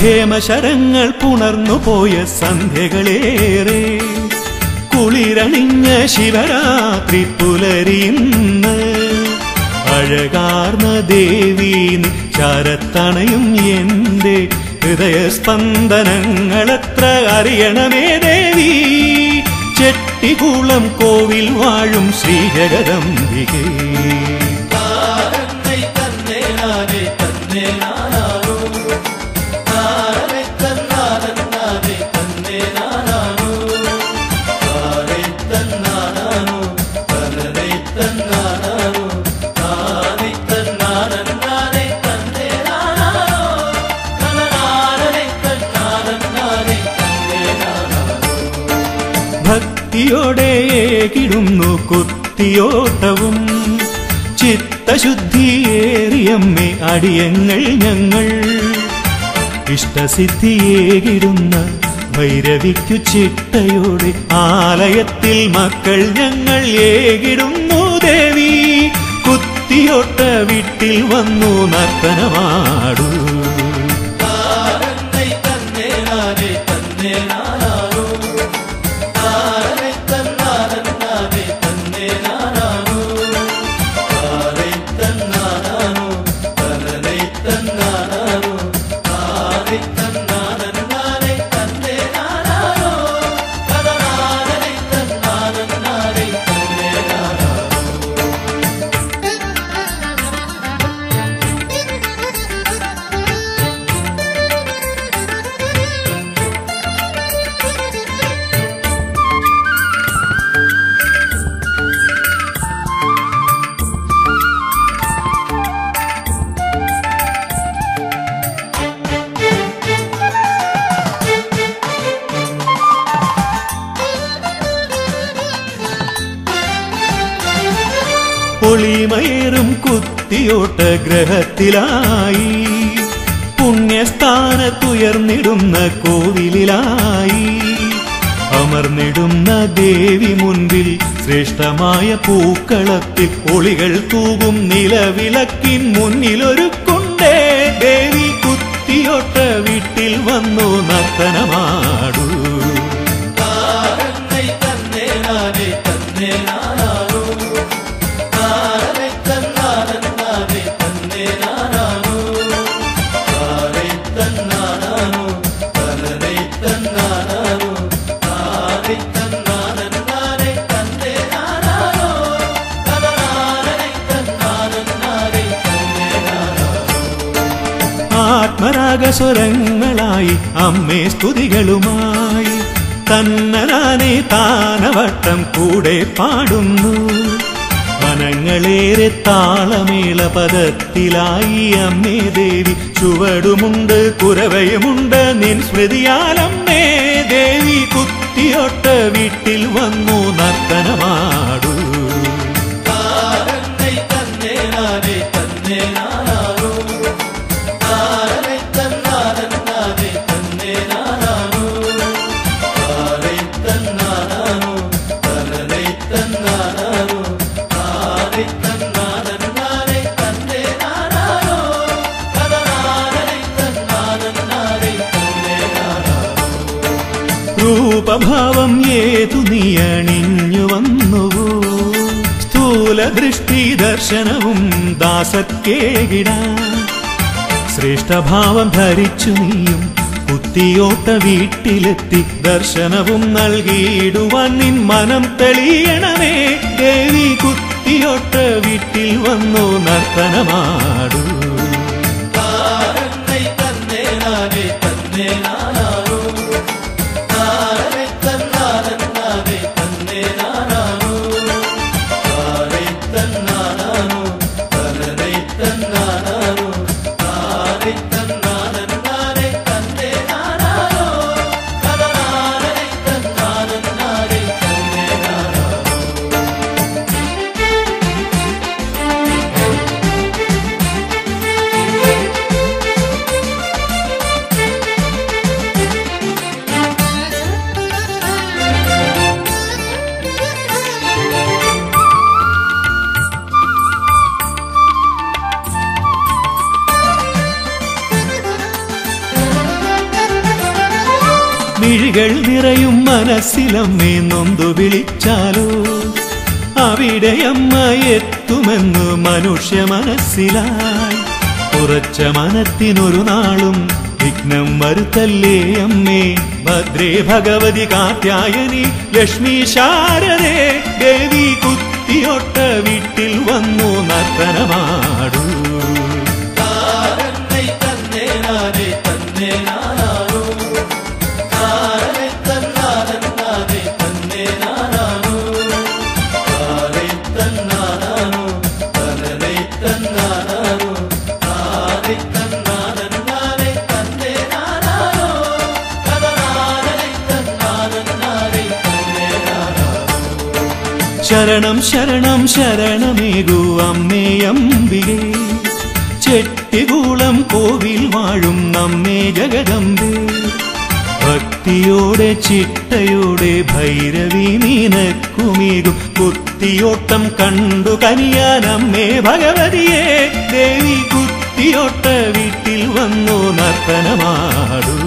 ഹേമശരങ്ങൾ പുണർന്നുപോയ സന്ധ്യകളേറെ കുളിരണിഞ്ഞ ശിവരാത്രി പുലരിയുന്ന് അഴകാർന്ന ദേവി ചാരത്തണയും എന്റെ ഹൃദയസ്പന്ദനങ്ങളെത്ര അറിയണമേ ദേവി. ചെട്ടികുളം കോവിൽ വാഴും ശ്രീജഗദംബികേ. ഭക്തിയോടെ കിടുന്നു കുത്തിയോട്ടവും ചിത്തശുദ്ധിയേറിയമ്മേ അടിയങ്ങൾ ഞങ്ങൾ. ഇഷ്ടസിദ്ധിയേകിടുന്ന ഭൈരവിക്കു ചിട്ടയോടെ ആലയത്തിൽ മക്കൾ ഞങ്ങൾ ഏകിടുന്നു ദേവി. കുത്തിയോട്ട വീട്ടിൽ വന്നു നർത്തനമാടൂ. പൊളിമയേറും കുത്തിയോട്ട ഗ്രഹത്തിലായി പുണ്യസ്ഥാനത്തുയർന്നിടുന്ന കോവിലിലായി അമർന്നിടുന്ന ദേവി മുൻപിൽ ശ്രേഷ്ഠമായ പൂക്കളത്തിൽ ഒളികൾ തൂകും നിലവിളക്കിൻ മുന്നിലൊരുക്കുണ്ടേ ദേവി. കുത്തിയോട്ട വീട്ടിൽ വന്നു നർത്തനമാടൂ. ആത്മരാഗസ്വരങ്ങളായി അമ്മേ സ്തുതികളുമായി തന്നനാനെ താനവട്ടം കൂടെ പാടുന്നു. മനങ്ങളേറെ താളമേള പദത്തിലായി അമ്മേ ദേവി. ചുവടുമുണ്ട് കുരവയുമുണ്ട് നിൻ സ്മൃതിയാലമ്മേ ദേവി. കുത്തിയോട്ട വീട്ടിൽ വന്നു നർത്തനമാടൂ. രൂപഭാവം ഏതു നീ അണിഞ്ഞു വന്നുവോ. സ്ഥൂലദൃഷ്ടി ദർശനവും ദാസക്കേകിടാൻ ശ്രേഷ്ഠഭാവം ധരിച്ചു നീയും കുത്തിയോട്ട വീട്ടിലെത്തി. ദർശനവും നൽകിയിടുവാൻ നിൻ മനം തെളിയണമേ ദേവി. കുത്തിയോട്ട വീട്ടിൽ വന്നു നർത്തനമാടൂ. മിഴികൾ നിറയും മനസ്സിലമ്മേ നൊന്തു വിളിച്ചാലോ അവിടെ അമ്മ എത്തുമെന്ന് മനുഷ്യ മനസ്സിലായി ഉറച്ച മനത്തിനൊരു നാളും വിഘ്നം വരുത്തല്ലേ അമ്മേ ഭദ്രേ ഭഗവതി കാത്യായനി ലക്ഷ്മി ശാരദേ ദേവി കുത്തിയൊട്ട വീട്ടിൽ വന്നു നർത്തനമാടൂ ശരണം ശരണം ശരണമേകൂ അമ്മേ അംബികേ ചെട്ടികുളം കോവിൽ വാഴും നമ്മെ ജഗദംബേ ഭക്തിയോടെ ചിട്ടയോടെ ഭൈരവി നിനക്കുമേകും കുത്തിയോട്ടം കണ്ടു കനിയാൻ അമ്മേ ഭഗവതിയെ ദേവി കുത്തിയോട്ട വീട്ടിൽ വന്നു നർത്തനമാടൂ